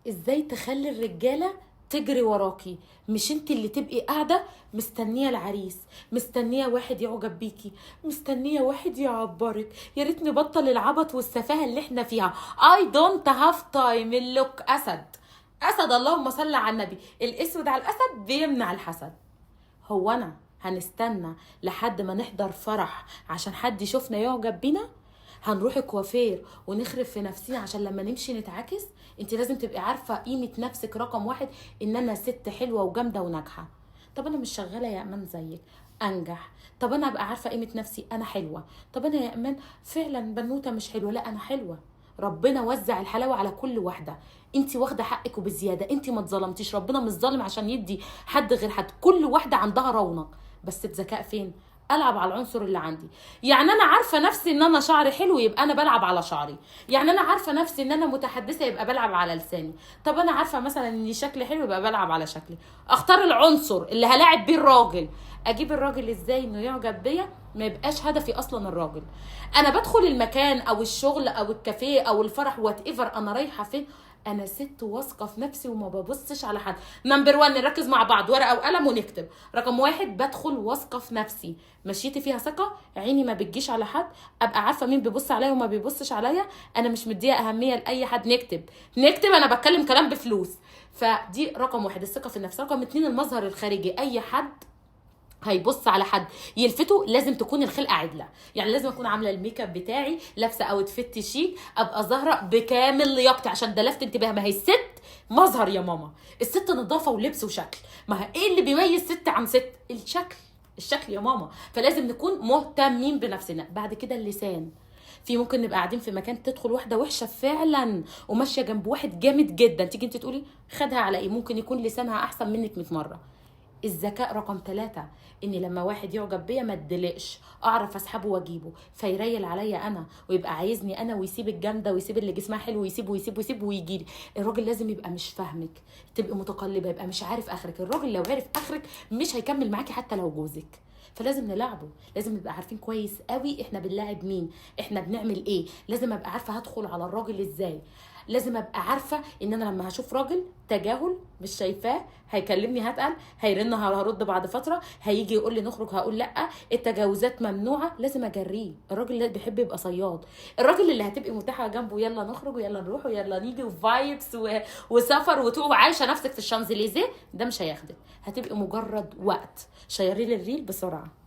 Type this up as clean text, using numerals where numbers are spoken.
ازاي تخلي الرجاله تجري وراكي، مش انت اللي تبقي قاعده مستنيه العريس، مستنيه واحد يعجب بيكي، مستنيه واحد يعبرك. يا ريت نبطل العبط والسفاهه اللي احنا فيها. I don't have time. اللوك اسد، اسد اللهم صل على النبي. الاسود على الاسد بيمنع الحسد. هو انا هنستنى لحد ما نحضر فرح عشان حد يشوفنا يعجب بينا؟ هنروح الكوافير ونخرب في نفسنا عشان لما نمشي نتعاكس؟ انت لازم تبقي عارفه قيمه نفسك. رقم واحد ان انا ست حلوه وجامده وناجحه. طب انا مش شغاله يا امان زيك انجح؟ طب انا ابقى عارفه قيمه نفسي انا حلوه؟ طب انا يا امان فعلا بنوته مش حلوه؟ لا انا حلوه. ربنا وزع الحلاوه على كل واحده. انت واخده حقك وبزياده، انت ما اتظلمتيش. ربنا مش ظالم عشان يدي حد غير حد. كل واحده عندها رونق، بس بذكاء. فين؟ العب على العنصر اللي عندي. يعني انا عارفه نفسي ان انا شعري حلو يبقى انا بلعب على شعري. يعني انا عارفه نفسي ان انا متحدثه يبقى بلعب على لساني. طب انا عارفه مثلا ان شكلي حلو يبقى بلعب على شكلي. اختار العنصر اللي هلاعب بيه الراجل. اجيب الراجل ازاي انه يعجب بيا؟ ما يبقاش هدفي اصلا الراجل. انا بدخل المكان او الشغل او الكافيه او الفرح وات ايفر انا رايحه فين، انا ست واثقه في نفسي وما ببصش على حد. نمبر 1، نركز مع بعض ورقه وقلم ونكتب. رقم 1، بدخل واثقه في نفسي، مشيتي فيها ثقه، عيني ما بتجيش على حد، ابقى عارفه مين بيبص عليا وما بيبصش عليا، انا مش مديه اهميه لاي حد. نكتب انا بتكلم كلام بفلوس. فدي رقم 1، الثقه في النفس. رقم 2، المظهر الخارجي. اي حد هيبص على حد يلفته لازم تكون الخلقه عدله. يعني لازم اكون عامله الميك اب بتاعي، لابسه اوتفيت شيك، ابقى ظاهره بكامل لياقتي عشان ده لفت انتباه. ما هي الست مظهر يا ماما، الست نظافه ولبس وشكل. ما هي ايه اللي بيميز ست عن ست؟ الشكل. الشكل يا ماما. فلازم نكون مهتمين بنفسنا. بعد كده اللسان. في ممكن نبقى قاعدين في مكان تدخل واحده وحشه فعلا وماشيه جنب واحد جامد جدا، تيجي انت تقولي خدها على ايه؟ ممكن يكون لسانها احسن منك 100 مره. الذكاء رقم 3، اني لما واحد يعجب بيا ما اتدلقش، اعرف اسحبه واجيبه فيريل عليا انا ويبقى عايزني انا، ويسيب الجامده ويسيب اللي جسمها حلو ويسيب ويسيب ويسيب ويجي لي. الراجل لازم يبقى مش فاهمك، تبقى متقلبه، يبقى مش عارف اخرك. الراجل لو عرف اخرك مش هيكمل معاكي حتى لو جوزك. فلازم نلعبه، لازم نبقى عارفين كويس قوي احنا بنلاعب مين، احنا بنعمل ايه. لازم ابقى عارفه هدخل على الراجل ازاي. لازم ابقى عارفه ان انا لما هشوف راجل تجاهل مش شايفاه، هيكلمني هتقل، هيرن هرد بعد فتره، هيجي يقول لي نخرج هقول لا، التجاوزات ممنوعه. لازم اجريه. الراجل اللي بيحب يبقى صياد. الراجل اللي هتبقي متاحه جنبه يلا نخرج ويلا نروح ويلا نيجي وفايبس وسفر وتبقى عايشه نفسك في الشانزليزيه، ده مش هياخدك. هتبقي مجرد وقت. شيري لي الريل بسرعه.